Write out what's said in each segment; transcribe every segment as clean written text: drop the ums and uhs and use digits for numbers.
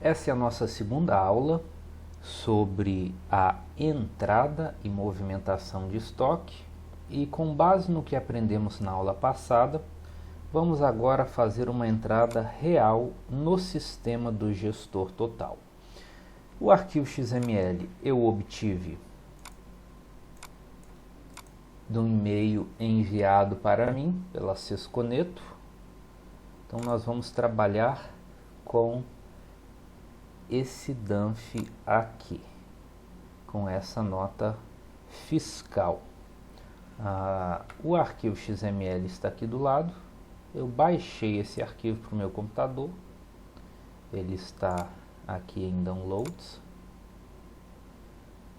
Essa é a nossa segunda aula sobre a entrada e movimentação de estoque e, com base no que aprendemos na aula passada, vamos agora fazer uma entrada real no sistema do gestor total. O arquivo XML eu obtive de um e-mail enviado para mim pela Sesconeto. Então nós vamos trabalhar com esse DANF aqui, com essa nota fiscal. O arquivo XML está aqui do lado. Eu baixei esse arquivo para o meu computador. Ele está aqui em Downloads.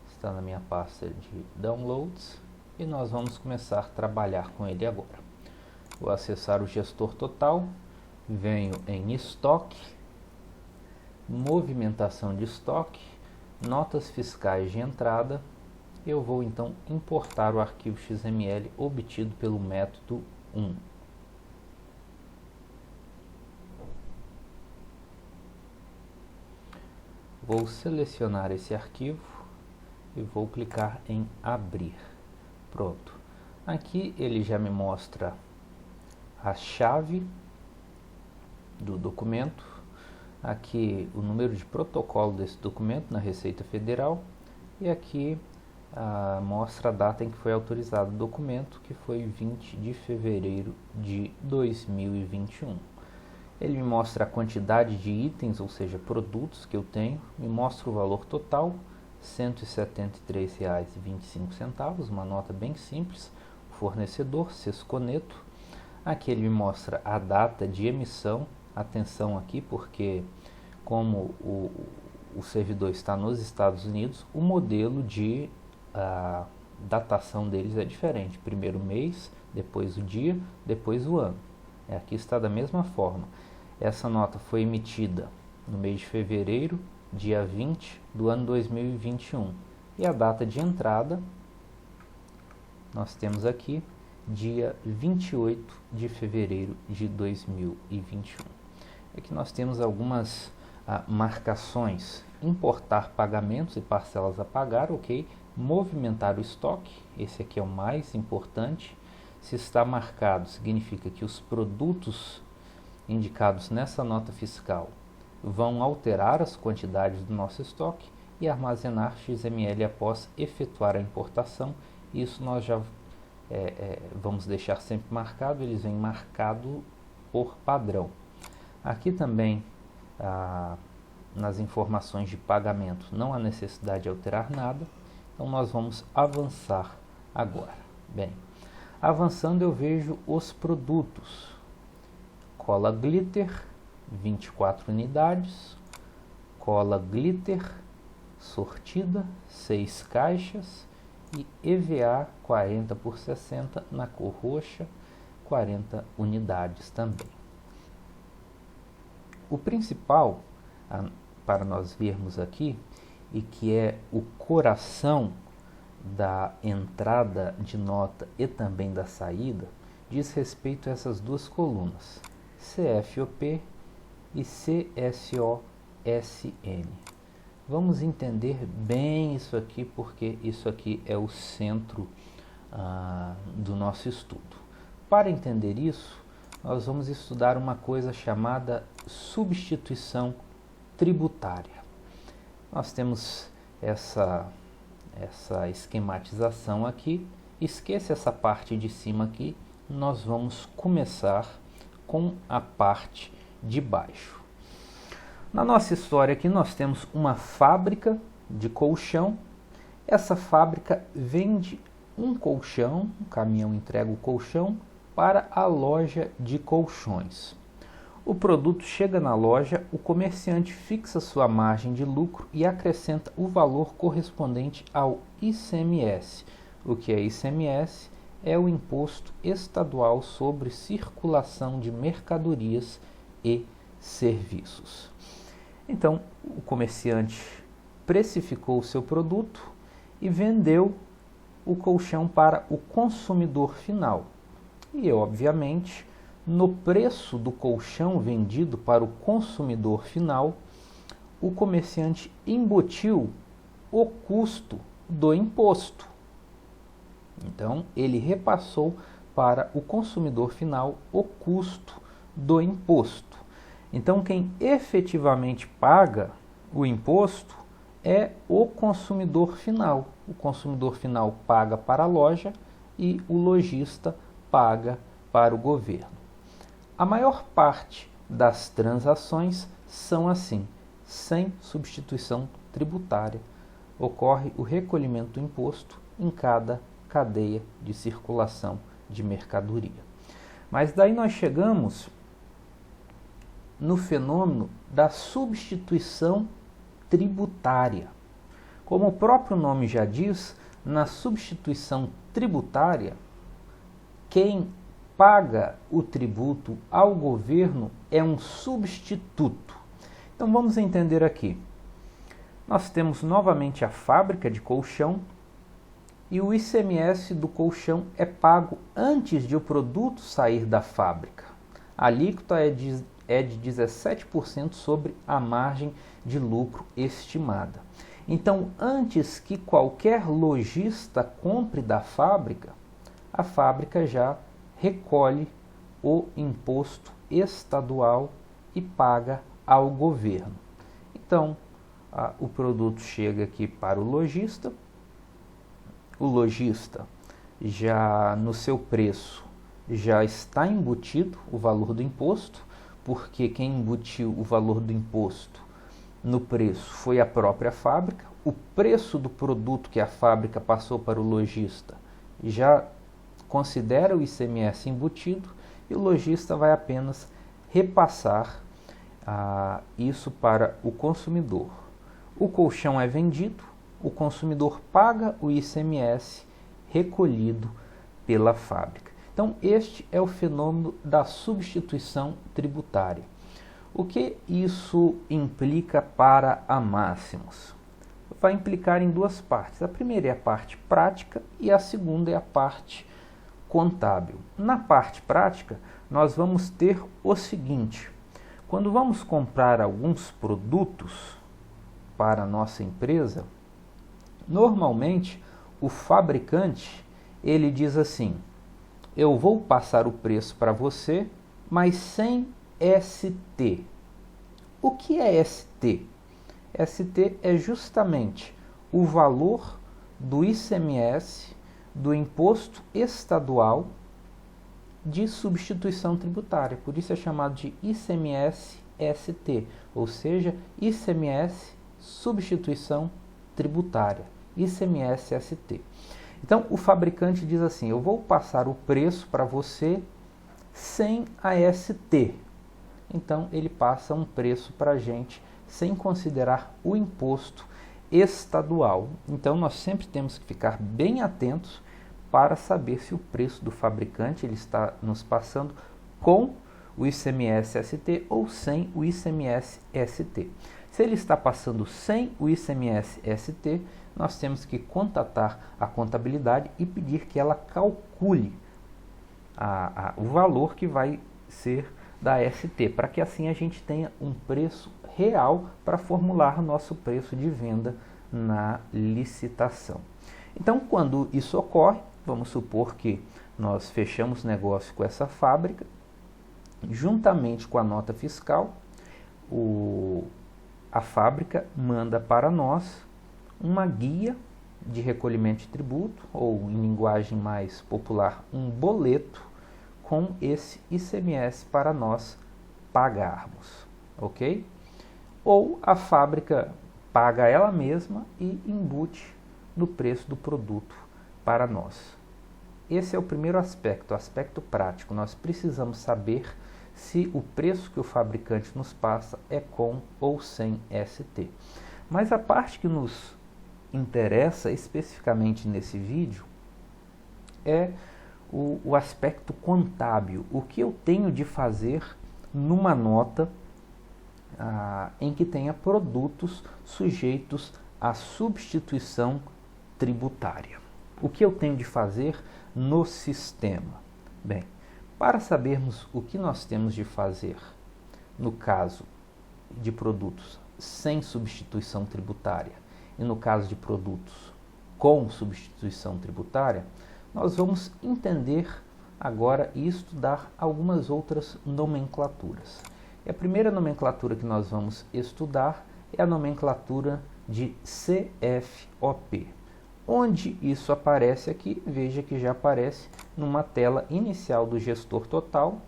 Está na minha pasta de Downloads. E nós vamos começar a trabalhar com ele agora. Vou acessar o gestor total. Venho em estoque, movimentação de estoque, notas fiscais de entrada. Eu vou então importar o arquivo XML obtido pelo método 1. Vou selecionar esse arquivo e vou clicar em abrir. Pronto. Aqui ele já me mostra a chave do documento. Aqui o número de protocolo desse documento na Receita Federal. E aqui mostra a data em que foi autorizado o documento, que foi 20 de fevereiro de 2021. Ele me mostra a quantidade de itens, ou seja, produtos que eu tenho. Me mostra o valor total, R$ 173,25, uma nota bem simples. O fornecedor, Sesconeto. Aqui ele me mostra a data de emissão. Atenção aqui, porque como o servidor está nos Estados Unidos, o modelo de datação deles é diferente. Primeiro o mês, depois o dia, depois o ano. Aqui está da mesma forma. Essa nota foi emitida no mês de fevereiro, dia 20 do ano 2021. E a data de entrada, nós temos aqui, dia 28 de fevereiro de 2021. Aqui nós temos algumas marcações: importar pagamentos e parcelas a pagar, ok. Movimentar o estoque, esse aqui é o mais importante. Se está marcado, significa que os produtos indicados nessa nota fiscal vão alterar as quantidades do nosso estoque. E armazenar XML após efetuar a importação. Isso nós já vamos deixar sempre marcado, eles vêm marcado por padrão. Aqui também, nas informações de pagamento, não há necessidade de alterar nada. Então nós vamos avançar agora. Bem, avançando eu vejo os produtos. Cola glitter, 24 unidades. Cola glitter sortida, 6 caixas. E EVA 40 por 60 na cor roxa, 40 unidades também. O principal para nós vermos aqui, e que é o coração da entrada de nota e também da saída, diz respeito a essas duas colunas, CFOP e CSOSN. Vamos entender bem isso aqui, porque isso aqui é o centro do nosso estudo. Para entender isso, nós vamos estudar uma coisa chamada substituição tributária. Nós temos essa esquematização aqui. Esqueça essa parte de cima aqui. Nós vamos começar com a parte de baixo. Na nossa história aqui nós temos uma fábrica de colchão. Essa fábrica vende um colchão, um caminhão entrega o colchão para a loja de colchões. O produto chega na loja, o comerciante fixa sua margem de lucro e acrescenta o valor correspondente ao ICMS. O que é ICMS? É o Imposto Estadual sobre Circulação de Mercadorias e Serviços. Então, o comerciante precificou o seu produto e vendeu o colchão para o consumidor final. E, obviamente, no preço do colchão vendido para o consumidor final, o comerciante embutiu o custo do imposto. Então, ele repassou para o consumidor final o custo do imposto. Então, quem efetivamente paga o imposto é o consumidor final. O consumidor final paga para a loja e o lojista paga para o governo. A maior parte das transações são assim, sem substituição tributária. Ocorre o recolhimento do imposto em cada cadeia de circulação de mercadoria. Mas daí nós chegamos no fenômeno da substituição tributária. Como o próprio nome já diz, na substituição tributária, quem paga o tributo ao governo é um substituto. Então vamos entender aqui. Nós temos novamente a fábrica de colchão e o ICMS do colchão é pago antes de o produto sair da fábrica. A alíquota é de 17% sobre a margem de lucro estimada. Então, antes que qualquer lojista compre da fábrica, a fábrica já recolhe o imposto estadual e paga ao governo. Então, o produto chega aqui para o lojista já no seu preço já está embutido o valor do imposto, porque quem embutiu o valor do imposto no preço foi a própria fábrica. O preço do produto que a fábrica passou para o lojista já considera o ICMS embutido e o lojista vai apenas repassar isso para o consumidor. O colchão é vendido, o consumidor paga o ICMS recolhido pela fábrica. Então, este é o fenômeno da substituição tributária. O que isso implica para a Máximos? Vai implicar em duas partes. A primeira é a parte prática e a segunda é a parte contábil. Na parte prática, nós vamos ter o seguinte: quando vamos comprar alguns produtos para a nossa empresa, normalmente o fabricante ele diz assim: eu vou passar o preço para você, mas sem ST. O que é ST? ST é justamente o valor do ICMS, do imposto estadual de substituição tributária. Por isso é chamado de ICMS-ST, ou seja, ICMS substituição tributária, ICMS-ST. Então, o fabricante diz assim: eu vou passar o preço para você sem a ST. Então, ele passa um preço para a gente sem considerar o imposto estadual. Então, nós sempre temos que ficar bem atentos para saber se o preço do fabricante ele está nos passando com o ICMS-ST ou sem o ICMS-ST. Se ele está passando sem o ICMS-ST, nós temos que contatar a contabilidade e pedir que ela calcule o valor que vai ser da ST, para que assim a gente tenha um preço real para formular o nosso preço de venda na licitação. Então, quando isso ocorre, vamos supor que nós fechamos negócio com essa fábrica, juntamente com a nota fiscal, a fábrica manda para nós uma guia de recolhimento de tributo, ou em linguagem mais popular, um boleto com esse ICMS para nós pagarmos, ok? Ou a fábrica paga ela mesma e embute no preço do produto para nós. Esse é o primeiro aspecto, o aspecto prático. Nós precisamos saber se o preço que o fabricante nos passa é com ou sem ST. Mas a parte que nos interessa especificamente nesse vídeo é o aspecto contábil. O que eu tenho de fazer numa nota em que tenha produtos sujeitos à substituição tributária. O que eu tenho de fazer no sistema? Bem, para sabermos o que nós temos de fazer no caso de produtos sem substituição tributária e no caso de produtos com substituição tributária, nós vamos entender agora e estudar algumas outras nomenclaturas. E a primeira nomenclatura que nós vamos estudar é a nomenclatura de CFOP. Onde isso aparece aqui, veja que já aparece numa tela inicial do gestor total,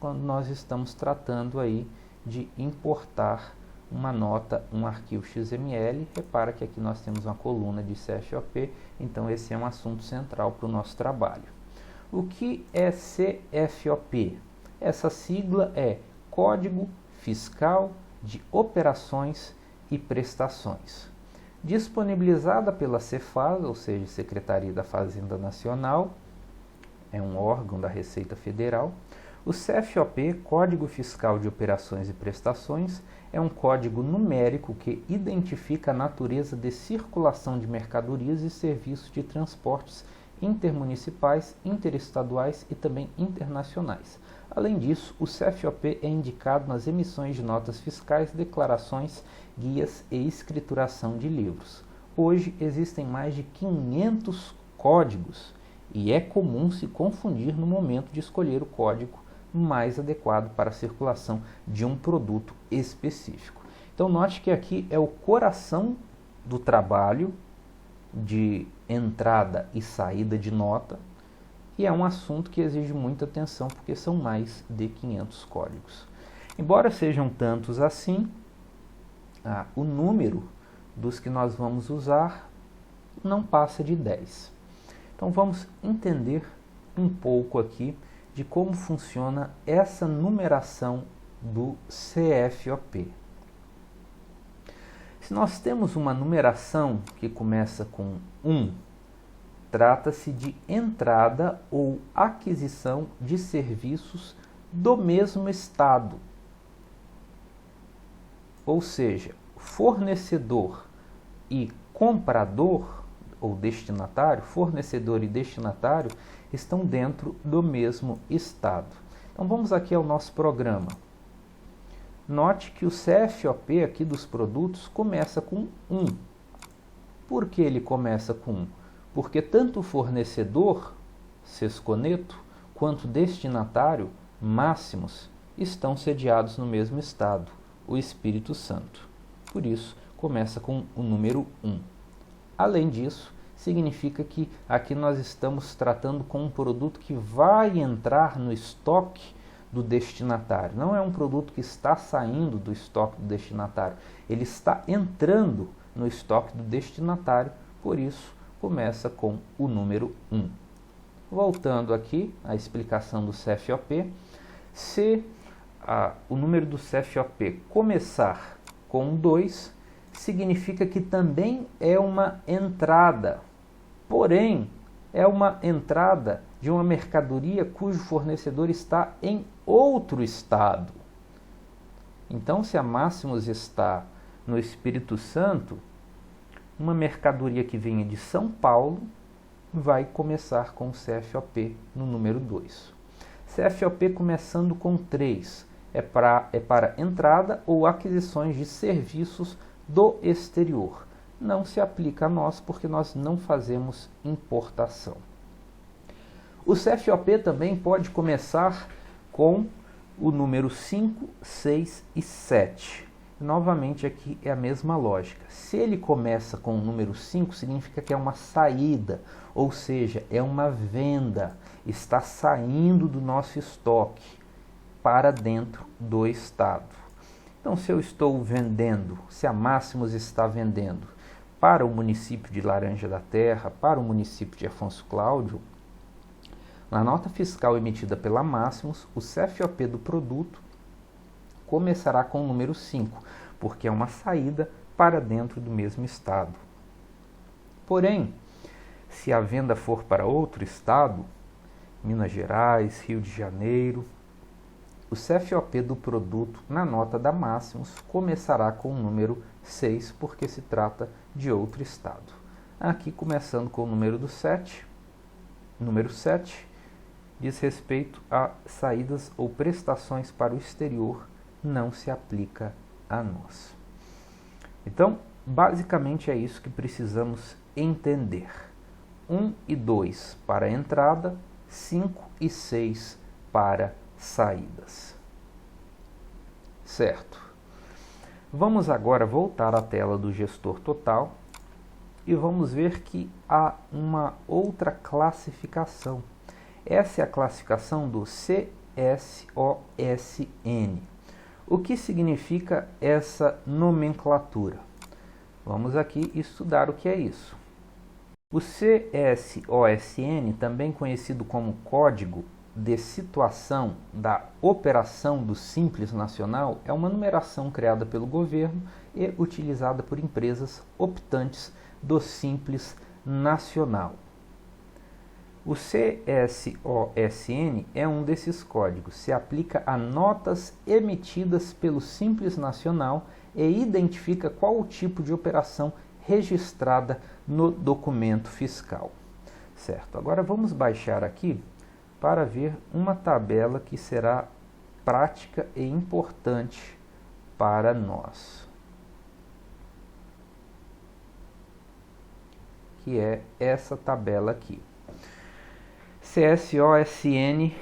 quando nós estamos tratando aí de importar uma nota, um arquivo XML. Repara que aqui nós temos uma coluna de CFOP, então esse é um assunto central para o nosso trabalho. O que é CFOP? Essa sigla é Código Fiscal de Operações e Prestações. Disponibilizada pela Cefaz, ou seja, Secretaria da Fazenda Nacional, é um órgão da Receita Federal. O CFOP, Código Fiscal de Operações e Prestações, é um código numérico que identifica a natureza de circulação de mercadorias e serviços de transportes intermunicipais, interestaduais e também internacionais. Além disso, o CFOP é indicado nas emissões de notas fiscais, declarações, guias e escrituração de livros. Hoje existem mais de 500 códigos e é comum se confundir no momento de escolher o código mais adequado para a circulação de um produto específico. Então note que aqui é o coração do trabalho de entrada e saída de nota, e é um assunto que exige muita atenção porque são mais de 500 códigos. Embora sejam tantos assim, o número dos que nós vamos usar não passa de 10. Então vamos entender um pouco aqui de como funciona essa numeração do CFOP. Se nós temos uma numeração que começa com 1, trata-se de entrada ou aquisição de serviços do mesmo estado. Ou seja, fornecedor e comprador ou destinatário, fornecedor e destinatário estão dentro do mesmo estado. Então vamos aqui ao nosso programa. Note que o CFOP aqui dos produtos começa com 1. Por que ele começa com 1? Porque tanto o fornecedor, Sesconeto, quanto o destinatário, Máximos, estão sediados no mesmo estado, o Espírito Santo. Por isso, começa com o número 1. Além disso, significa que aqui nós estamos tratando com um produto que vai entrar no estoque do destinatário. Não é um produto que está saindo do estoque do destinatário, ele está entrando no estoque do destinatário, por isso começa com o número 1. Voltando aqui à explicação do CFOP, se o número do CFOP começar com 2, significa que também é uma entrada, porém é uma entrada de uma mercadoria cujo fornecedor está em outro estado. Então, se a Máximos está no Espírito Santo, uma mercadoria que venha de São Paulo vai começar com o CFOP no número 2. CFOP começando com 3 é para entrada ou aquisições de serviços do exterior. Não se aplica a nós porque nós não fazemos importação. O CFOP também pode começar com o número 5, 6 e 7. Novamente aqui é a mesma lógica. Se ele começa com o número 5, significa que é uma saída, ou seja, é uma venda, está saindo do nosso estoque para dentro do estado. Então, se eu estou vendendo, se a Máximos está vendendo para o município de Laranja da Terra, para o município de Afonso Cláudio, na nota fiscal emitida pela Máximos, o CFOP do produto começará com o número 5, porque é uma saída para dentro do mesmo estado. Porém, se a venda for para outro estado, Minas Gerais, Rio de Janeiro, o CFOP do produto na nota da Máximos começará com o número 6, porque se trata de outro estado. Aqui começando com o número do 7, número 7 diz respeito a saídas ou prestações para o exterior, não se aplica a nós. Então, basicamente é isso que precisamos entender. 1 e 2 para entrada, 5 e 6 para saídas. Certo. Vamos agora voltar à tela do gestor total e vamos ver que há uma outra classificação. Essa é a classificação do CSOSN. O que significa essa nomenclatura? Vamos aqui estudar o que é isso. O CSOSN, também conhecido como Código de Situação da Operação do Simples Nacional, é uma numeração criada pelo governo e utilizada por empresas optantes do Simples Nacional. O CSOSN é um desses códigos. Se aplica a notas emitidas pelo Simples Nacional e identifica qual o tipo de operação registrada no documento fiscal. Certo. Agora vamos baixar aqui para ver uma tabela que será prática e importante para nós, que é essa tabela aqui. CSOSN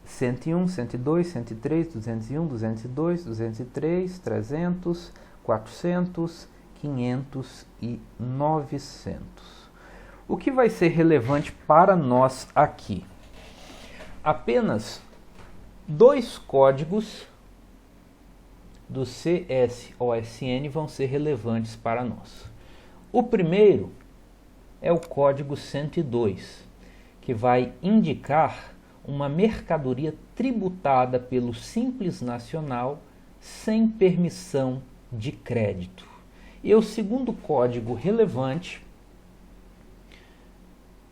101, 102, 103, 201, 202, 203, 300, 400, 500 e 900. O que vai ser relevante para nós aqui? Apenas 2 códigos do CSOSN vão ser relevantes para nós. O primeiro é o código 102, que vai indicar uma mercadoria tributada pelo Simples Nacional sem permissão de crédito. E o segundo código relevante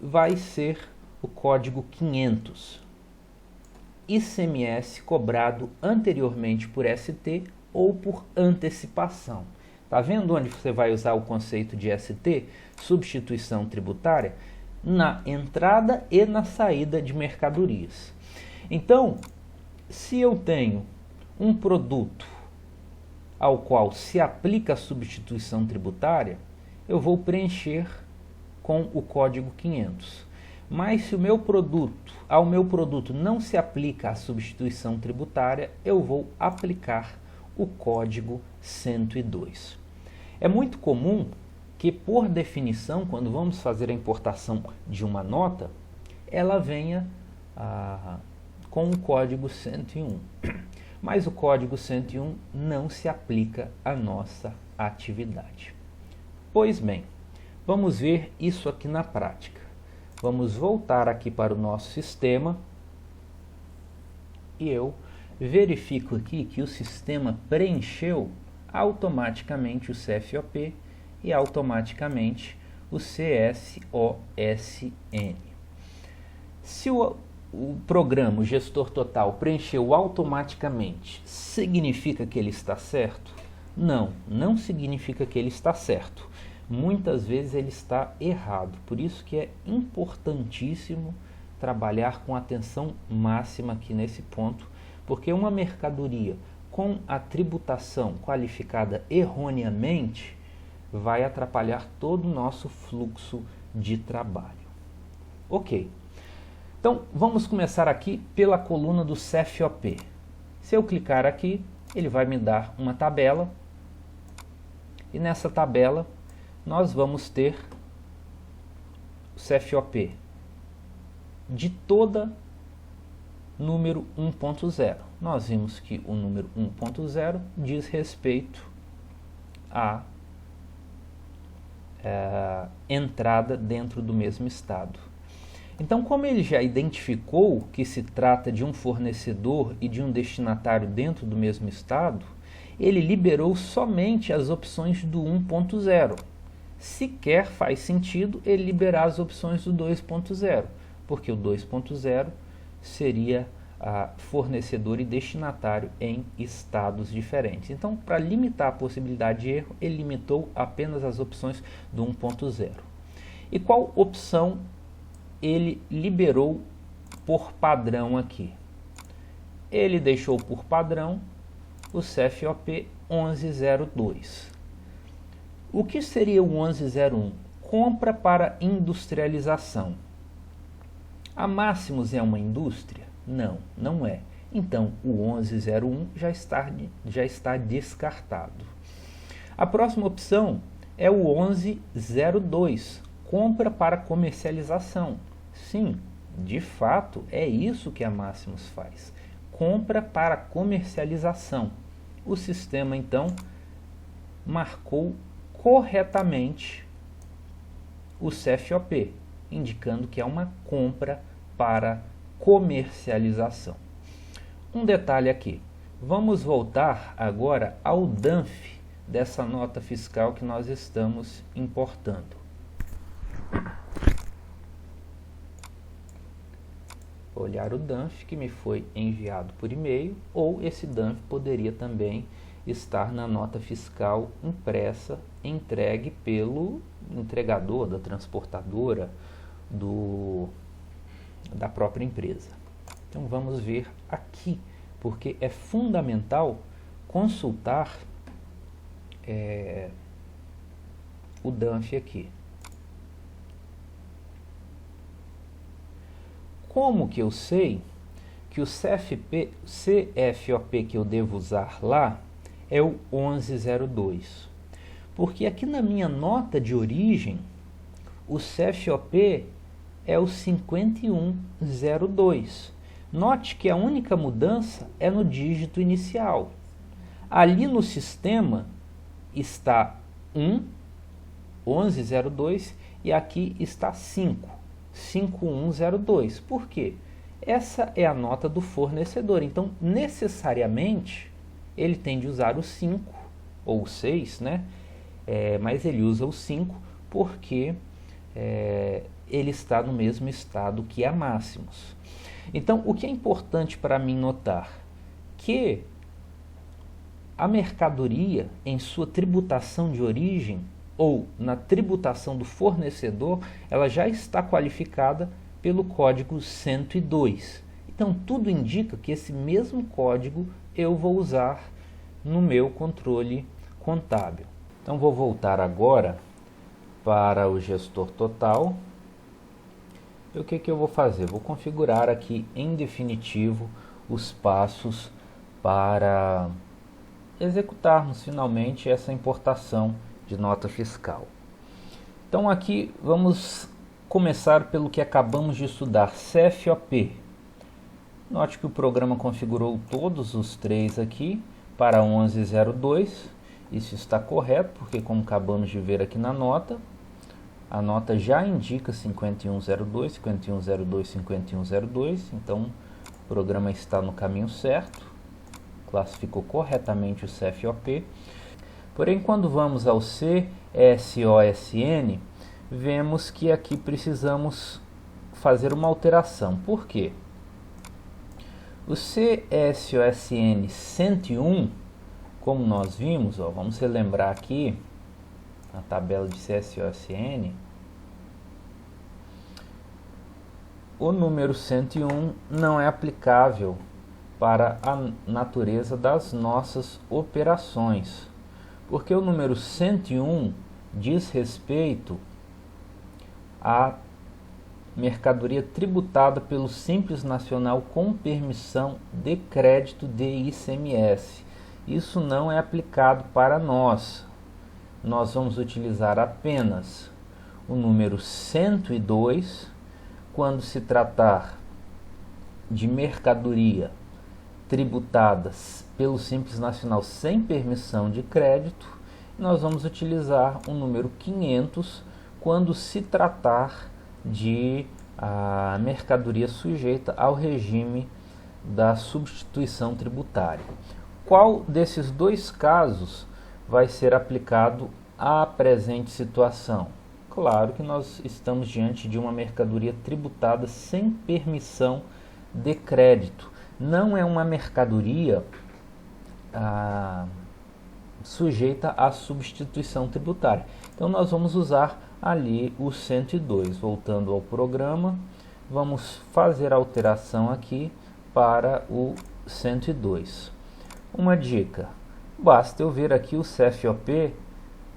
vai ser o código 500, ICMS cobrado anteriormente por ST ou por antecipação. Tá vendo onde você vai usar o conceito de ST, substituição tributária? Na entrada e na saída de mercadorias. Então, se eu tenho um produto ao qual se aplica a substituição tributária, eu vou preencher com o código 500. Mas se ao meu produto não se aplica a substituição tributária, eu vou aplicar o código 102. É muito comum que, por definição, quando vamos fazer a importação de uma nota, ela venha com o código 101. Mas o código 101 não se aplica à nossa atividade. Pois bem, vamos ver isso aqui na prática. Vamos voltar aqui para o nosso sistema e eu verifico aqui que o sistema preencheu automaticamente o CFOP e automaticamente o CSOSN. Se o programa, o gestor total, preencheu automaticamente, significa que ele está certo? Não, não significa que ele está certo. Muitas vezes ele está errado. Por isso que é importantíssimo trabalhar com atenção máxima aqui nesse ponto, porque uma mercadoria com a tributação qualificada erroneamente vai atrapalhar todo o nosso fluxo de trabalho. Ok. Então, vamos começar aqui pela coluna do CFOP. Se eu clicar aqui, ele vai me dar uma tabela. E nessa tabela, nós vamos ter o CFOP de toda número 1.0. Nós vimos que o número 1.0 diz respeito à entrada dentro do mesmo estado. Então, como ele já identificou que se trata de um fornecedor e de um destinatário dentro do mesmo estado, ele liberou somente as opções do 1.0. Sequer faz sentido ele liberar as opções do 2.0, porque o 2.0 seria fornecedor e destinatário em estados diferentes. Então, para limitar a possibilidade de erro, ele limitou apenas as opções do 1.0. E qual opção ele liberou por padrão aqui? Ele deixou por padrão o CFOP 1102. O que seria o 1101? Compra para industrialização. A Máximos é uma indústria? Não, não é. Então, o 1101 já está descartado. A próxima opção é o 1102, compra para comercialização. Sim, de fato, é isso que a Máximos faz. Compra para comercialização. O sistema, então, marcou corretamente o CFOP, indicando que é uma compra para comercialização. Um detalhe aqui, vamos voltar agora ao DANF dessa nota fiscal que nós estamos importando. Olhar o DANF que me foi enviado por e-mail, ou esse DANF poderia também estar na nota fiscal impressa, entregue pelo entregador, da transportadora, da própria empresa. Então vamos ver aqui, porque é fundamental consultar o DANF aqui. Como que eu sei que o CFOP que eu devo usar lá é o 1102? Porque aqui na minha nota de origem, o CFOP é o 5102. Note que a única mudança é no dígito inicial. Ali no sistema está 1102 e aqui está 5102. Por quê? Essa é a nota do fornecedor. Então, necessariamente, ele tem de usar o 5 ou o 6, né? Mas ele usa o 5 porque ele está no mesmo estado que a Máximos. Então, o que é importante para mim notar? Que a mercadoria, em sua tributação de origem, ou na tributação do fornecedor, ela já está qualificada pelo código 102. Então, tudo indica que esse mesmo código eu vou usar no meu controle contábil. Então, vou voltar agora para o gestor total. E o que eu vou fazer? Vou configurar aqui em definitivo os passos para executarmos finalmente essa importação de nota fiscal. Então aqui vamos começar pelo que acabamos de estudar, CFOP. Note que o programa configurou todos os três aqui para 1102. Isso está correto, porque como acabamos de ver aqui na nota, a nota já indica 5102, 5102, 5102. Então o programa está no caminho certo, classificou corretamente o CFOP. Porém, quando vamos ao CSOSN, vemos que aqui precisamos fazer uma alteração. Por quê? O CSOSN 101, como nós vimos, vamos relembrar aqui na tabela de CSOSN, o número 101 não é aplicável para a natureza das nossas operações, porque o número 101 diz respeito à mercadoria tributada pelo Simples Nacional com permissão de crédito de ICMS. Isso não é aplicado para nós. Nós vamos utilizar apenas o número 102 quando se tratar de mercadoria tributadas pelo Simples Nacional sem permissão de crédito. Nós vamos utilizar o número 500 quando se tratar de mercadoria sujeita ao regime da substituição tributária. Qual desses dois casos vai ser aplicado à presente situação? Claro que nós estamos diante de uma mercadoria tributada sem permissão de crédito. Não é uma mercadoria sujeita à substituição tributária. Então nós vamos usar ali o 102. Voltando ao programa, vamos fazer a alteração aqui para o 102. Uma dica, basta eu ver aqui o CFOP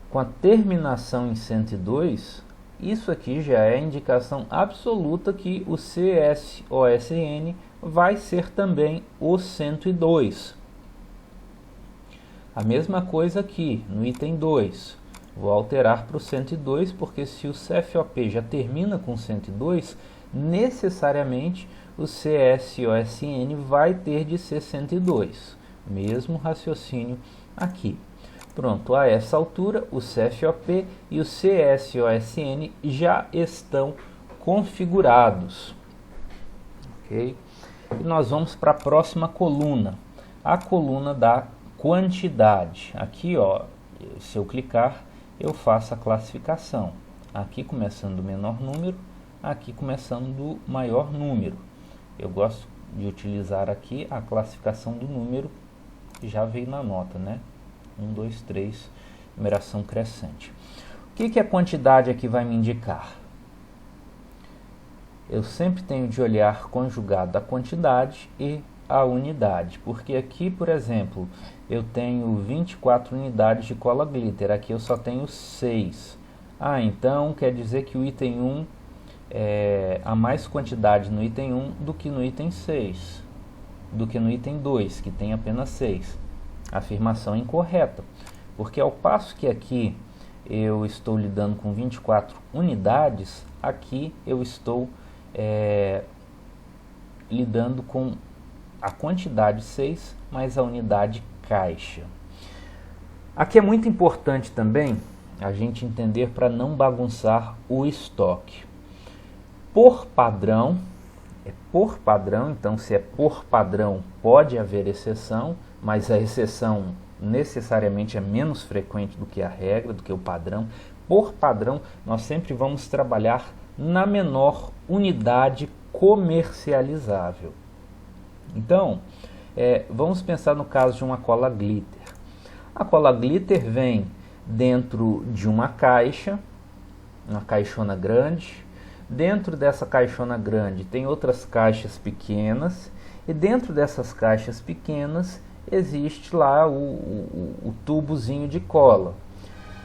com a terminação em 102, isso aqui já é indicação absoluta que o CSOSN vai ser também o 102. A mesma coisa aqui no item 2. Vou alterar para o 102, porque se o CFOP já termina com 102, necessariamente o CSOSN vai ter de ser 102. Mesmo raciocínio aqui. Pronto, a essa altura o CFOP e o CSOSN já estão configurados. Ok? E nós vamos para a próxima coluna, a coluna da quantidade. Aqui, ó, se eu clicar, eu faço a classificação. Aqui começando do menor número, aqui começando do maior número. Eu gosto de utilizar aqui a classificação do número que já veio na nota, né? 1, 2, 3, numeração crescente. O que a quantidade aqui vai me indicar? Eu sempre tenho de olhar conjugado a quantidade e a unidade, porque aqui, por exemplo, eu tenho 24 unidades de cola glitter, aqui eu só tenho 6. Então quer dizer que o item 1 há mais quantidade no item 1 do que no item 6, do que no item 2, que tem apenas 6. Afirmação incorreta, porque ao passo que aqui eu estou lidando com 24 unidades, aqui eu estou lidando com a quantidade 6 mais a unidade caixa. Aqui é muito importante também a gente entender para não bagunçar o estoque. Por padrão, então se é por padrão pode haver exceção, mas a exceção necessariamente é menos frequente do que a regra, do que o padrão. Por padrão, nós sempre vamos trabalhar na menor unidade comercializável. Então, vamos pensar no caso de uma cola glitter. A cola glitter vem dentro de uma caixa, uma caixona grande. Dentro dessa caixona grande tem outras caixas pequenas, e dentro dessas caixas pequenas existe lá o tubozinho de cola.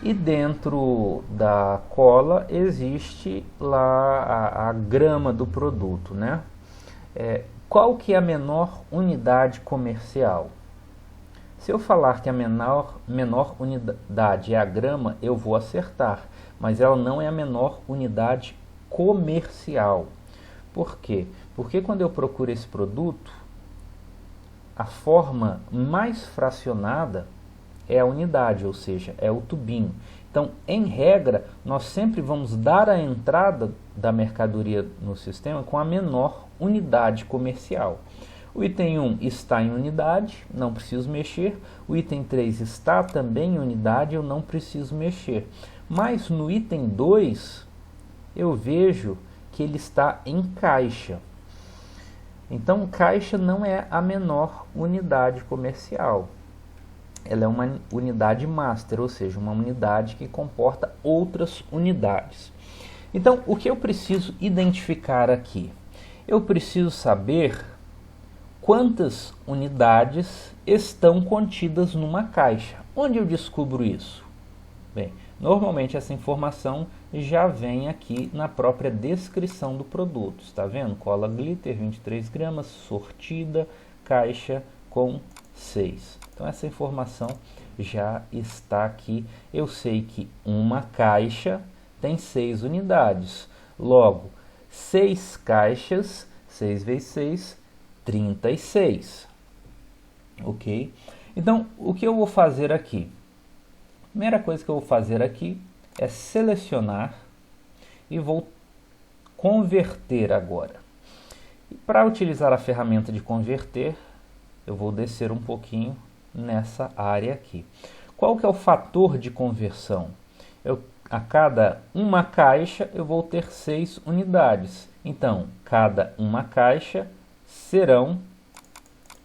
E dentro da cola existe lá a grama do produto, né? Qual que é a menor unidade comercial? Se eu falar que a menor unidade é a grama, eu vou acertar, mas ela não é a menor unidade comercial. Por quê? Porque quando eu procuro esse produto, a forma mais fracionada é a unidade, ou seja, é o tubinho. Então, em regra, nós sempre vamos dar a entrada da mercadoria no sistema com a menor unidade comercial. O item 1 está em unidade, não preciso mexer. O item 3 está também em unidade, eu não preciso mexer. Mas no item 2, eu vejo que ele está em caixa. Então, caixa não é a menor unidade comercial. Ela é uma unidade master, ou seja, uma unidade que comporta outras unidades. Então, o que eu preciso identificar aqui? Eu preciso saber quantas unidades estão contidas numa caixa. Onde eu descubro isso? Bem, normalmente essa informação já vem aqui na própria descrição do produto. Está vendo? Cola glitter, 23 gramas, sortida, caixa com 6. Então essa informação já está aqui. Eu sei que uma caixa tem 6 unidades. Logo, 6 caixas, 6 vezes 6, 36. Ok? Então, o que eu vou fazer aqui? A primeira coisa que eu vou fazer aqui é selecionar e vou converter agora. E para utilizar a ferramenta de converter, eu vou descer um pouquinho nessa área aqui. Qual que é o fator de conversão? A cada uma caixa eu vou ter 6 unidades. Então, cada uma caixa serão,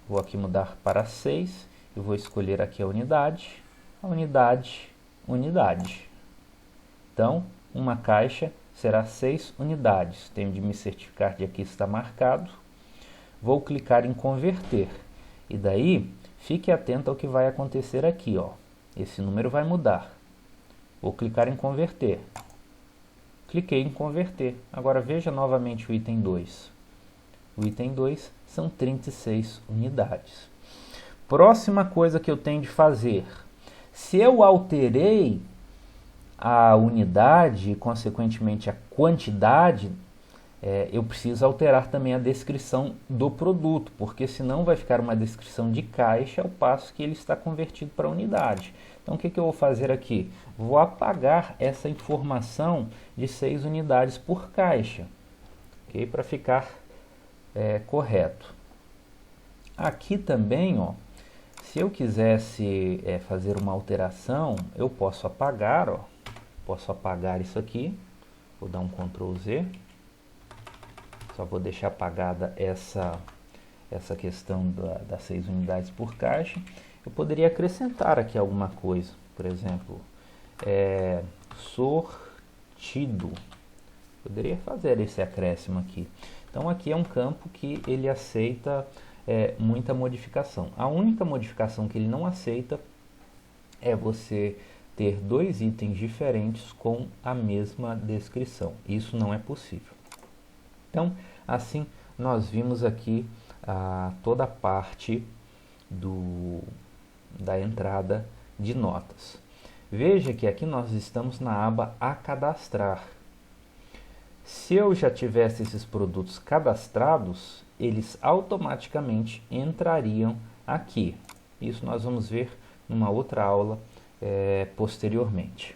vou aqui mudar para 6, eu vou escolher aqui a unidade, unidade. Então, uma caixa será 6 unidades. Tenho de me certificar de que aqui está marcado. Vou clicar em converter. E daí, fique atento ao que vai acontecer aqui, ó. Esse número vai mudar. Vou clicar em converter. Cliquei em converter. Agora veja novamente o item 2. O item 2 são 36 unidades. Próxima coisa que eu tenho de fazer. Se eu alterei a unidade e, consequentemente, a quantidade, eu preciso alterar também a descrição do produto, porque senão vai ficar uma descrição de caixa ao passo que ele está convertido para unidade. Então, o que eu vou fazer aqui? Vou apagar essa informação de 6 unidades por caixa, okay? Para ficar correto. Aqui também, ó, se eu quisesse fazer uma alteração, eu posso apagar, ó, posso apagar isso aqui. Vou dar um Ctrl Z. Só vou deixar apagada essa questão das 6 unidades por caixa. Eu poderia acrescentar aqui alguma coisa. Por exemplo, sortido. Poderia fazer esse acréscimo aqui. Então aqui é um campo que ele aceita muita modificação. A única modificação que ele não aceita é você ter 2 itens diferentes com a mesma descrição. Isso não é possível. Então, assim, nós vimos aqui toda a parte da entrada de notas. Veja que aqui nós estamos na aba A Cadastrar. Se eu já tivesse esses produtos cadastrados, eles automaticamente entrariam aqui. Isso nós vamos ver numa outra aula posteriormente.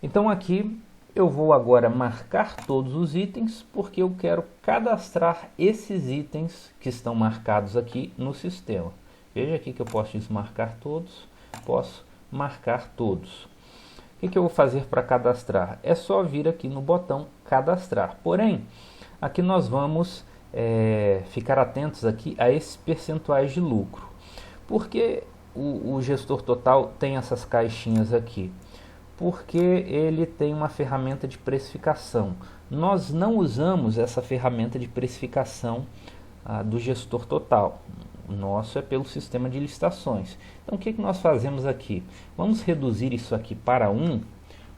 Então aqui eu vou agora marcar todos os itens, porque eu quero cadastrar esses itens que estão marcados aqui no sistema. Veja aqui que eu posso desmarcar todos, posso marcar todos. O que eu vou fazer para cadastrar? É só vir aqui no botão cadastrar. Porém, aqui nós vamos ficar atentos aqui a esses percentuais de lucro. Porque o gestor total tem essas caixinhas aqui? Porque ele tem uma ferramenta de precificação. Nós não usamos essa ferramenta de precificação do gestor total. O nosso é pelo sistema de licitações. Então, o que nós fazemos aqui? Vamos reduzir isso aqui para 1,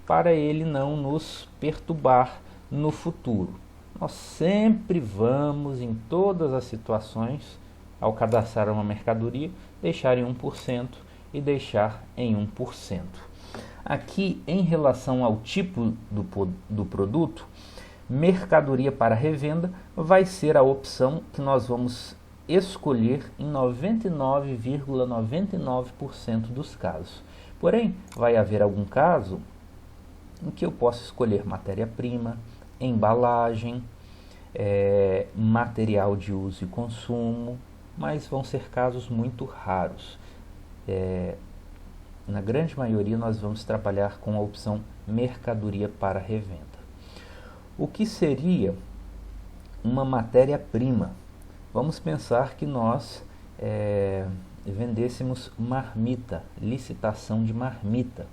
para ele não nos perturbar no futuro. Nós sempre vamos, em todas as situações, ao cadastrar uma mercadoria, deixar em 1% e deixar em 1%. Aqui, em relação ao tipo do produto, mercadoria para revenda vai ser a opção que nós vamos escolher em 99,99% dos casos. Porém, vai haver algum caso em que eu posso escolher matéria-prima, embalagem, material de uso e consumo, mas vão ser casos muito raros. Na grande maioria nós vamos trabalhar com a opção mercadoria para revenda. O que seria uma matéria-prima? Vamos pensar que nós vendêssemos marmita, licitação de marmita.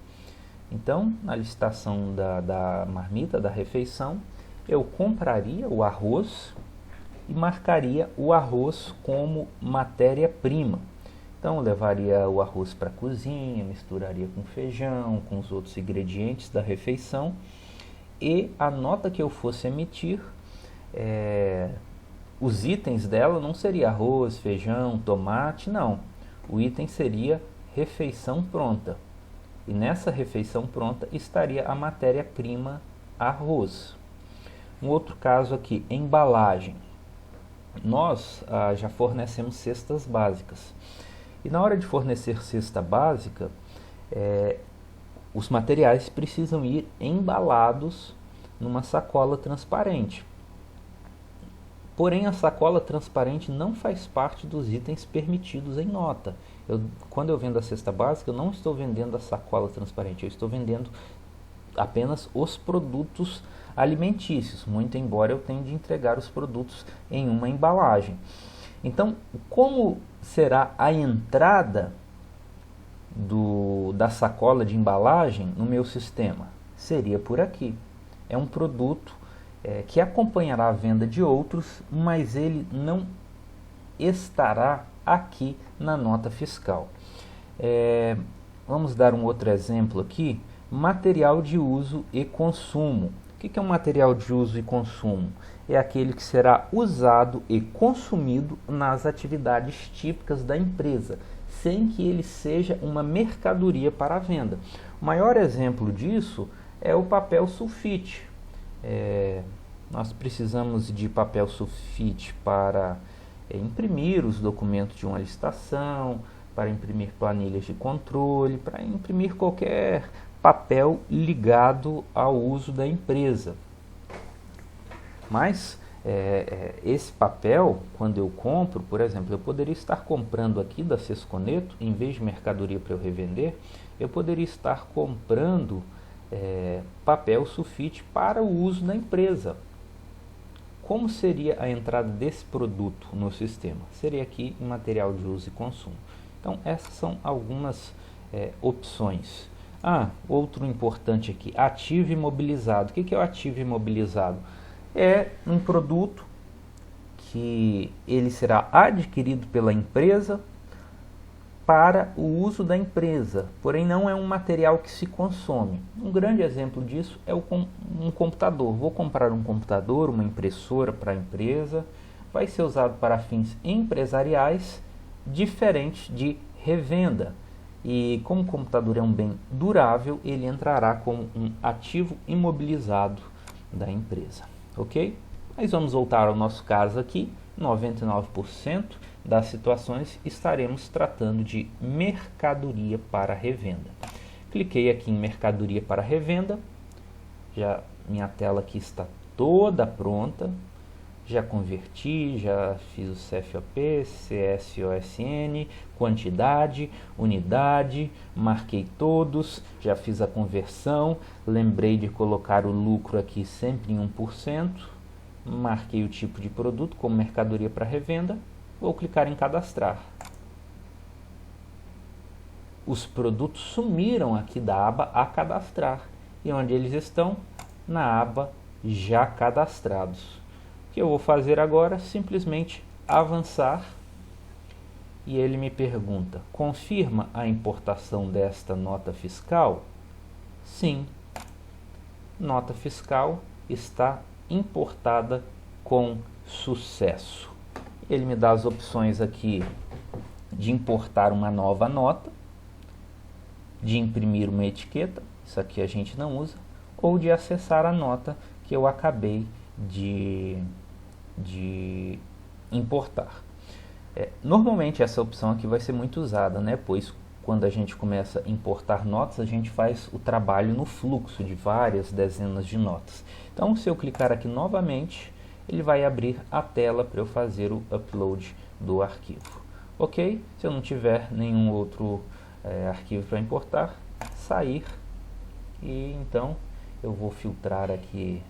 Então, na licitação da marmita, da refeição, eu compraria o arroz e marcaria o arroz como matéria-prima. Então, eu levaria o arroz para a cozinha, misturaria com feijão, com os outros ingredientes da refeição, e a nota que eu fosse emitir, os itens dela não seria arroz, feijão, tomate, não. O item seria refeição pronta. E nessa refeição pronta estaria a matéria-prima arroz. Um outro caso aqui, embalagem. Nós já fornecemos cestas básicas. E na hora de fornecer cesta básica, os materiais precisam ir embalados numa sacola transparente. Porém, a sacola transparente não faz parte dos itens permitidos em nota. Quando eu vendo a cesta básica, eu não estou vendendo a sacola transparente, eu estou vendendo apenas os produtos alimentícios, muito embora eu tenha de entregar os produtos em uma embalagem. Então, como será a entrada da sacola de embalagem no meu sistema? Seria por aqui. É um produto que acompanhará a venda de outros, mas ele não estará aqui na nota fiscal. Vamos dar um outro exemplo aqui. Material de uso e consumo. O que é um material de uso e consumo? É aquele que será usado e consumido nas atividades típicas da empresa, sem que ele seja uma mercadoria para a venda. O maior exemplo disso é o papel sulfite. Nós precisamos de papel sulfite para imprimir os documentos de uma licitação, para imprimir planilhas de controle, para imprimir qualquer papel ligado ao uso da empresa. Mas esse papel, quando eu compro, por exemplo, eu poderia estar comprando aqui da Sesconeto, em vez de mercadoria para eu revender, eu poderia estar comprando papel sulfite para o uso da empresa. Como seria a entrada desse produto no sistema? Seria aqui em material de uso e consumo. Então, essas são algumas opções. Outro importante aqui, ativo imobilizado. O que é o ativo imobilizado? É um produto que ele será adquirido pela empresa para o uso da empresa, porém não é um material que se consome. Um grande exemplo disso é um computador. Vou comprar um computador, uma impressora para a empresa, vai ser usado para fins empresariais, diferente de revenda. E como o computador é um bem durável, ele entrará como um ativo imobilizado da empresa. Ok? Mas vamos voltar ao nosso caso aqui. 99% das situações estaremos tratando de mercadoria para revenda. Cliquei aqui em mercadoria para revenda. Já minha tela aqui está toda pronta. Já converti, já fiz o CFOP, CSOSN, quantidade, unidade, marquei todos, já fiz a conversão, lembrei de colocar o lucro aqui sempre em 1%, marquei o tipo de produto como mercadoria para revenda, vou clicar em cadastrar. Os produtos sumiram aqui da aba a cadastrar, e onde eles estão? Na aba já cadastrados. O que eu vou fazer agora? Simplesmente avançar e ele me pergunta: confirma a importação desta nota fiscal? Sim, nota fiscal está importada com sucesso. Ele me dá as opções aqui de importar uma nova nota, de imprimir uma etiqueta, isso aqui a gente não usa, ou de acessar a nota que eu acabei de importar. Normalmente essa opção aqui vai ser muito usada, né? Pois quando a gente começa a importar notas, a gente faz o trabalho no fluxo de várias dezenas de notas. Então, se eu clicar aqui novamente, ele vai abrir a tela para eu fazer o upload do arquivo. Ok? Se eu não tiver nenhum outro arquivo para importar, sair, e então eu vou filtrar aqui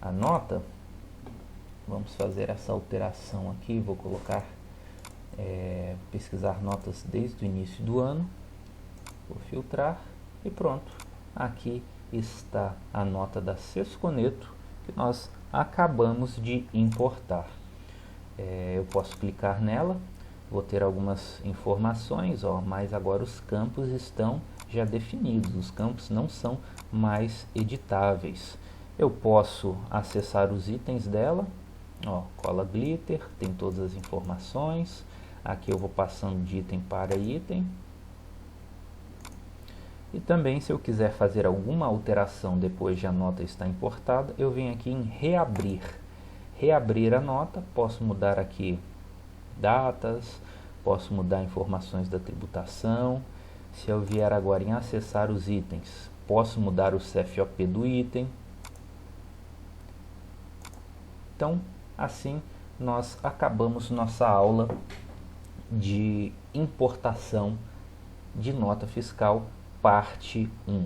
a nota. Vamos fazer essa alteração aqui, vou colocar pesquisar notas desde o início do ano, vou filtrar e pronto, aqui está a nota da Sesconeto que nós acabamos de importar. Eu posso clicar nela, vou ter algumas informações, mas agora os campos estão já definidos, os campos não são mais editáveis. Eu posso acessar os itens dela, cola glitter, tem todas as informações. Aqui eu vou passando de item para item. E também, se eu quiser fazer alguma alteração depois de a nota estar importada, eu venho aqui em reabrir. Reabrir a nota, posso mudar aqui datas, posso mudar informações da tributação. Se eu vier agora em acessar os itens, posso mudar o CFOP do item. Então, assim nós acabamos nossa aula de importação de nota fiscal, parte 1.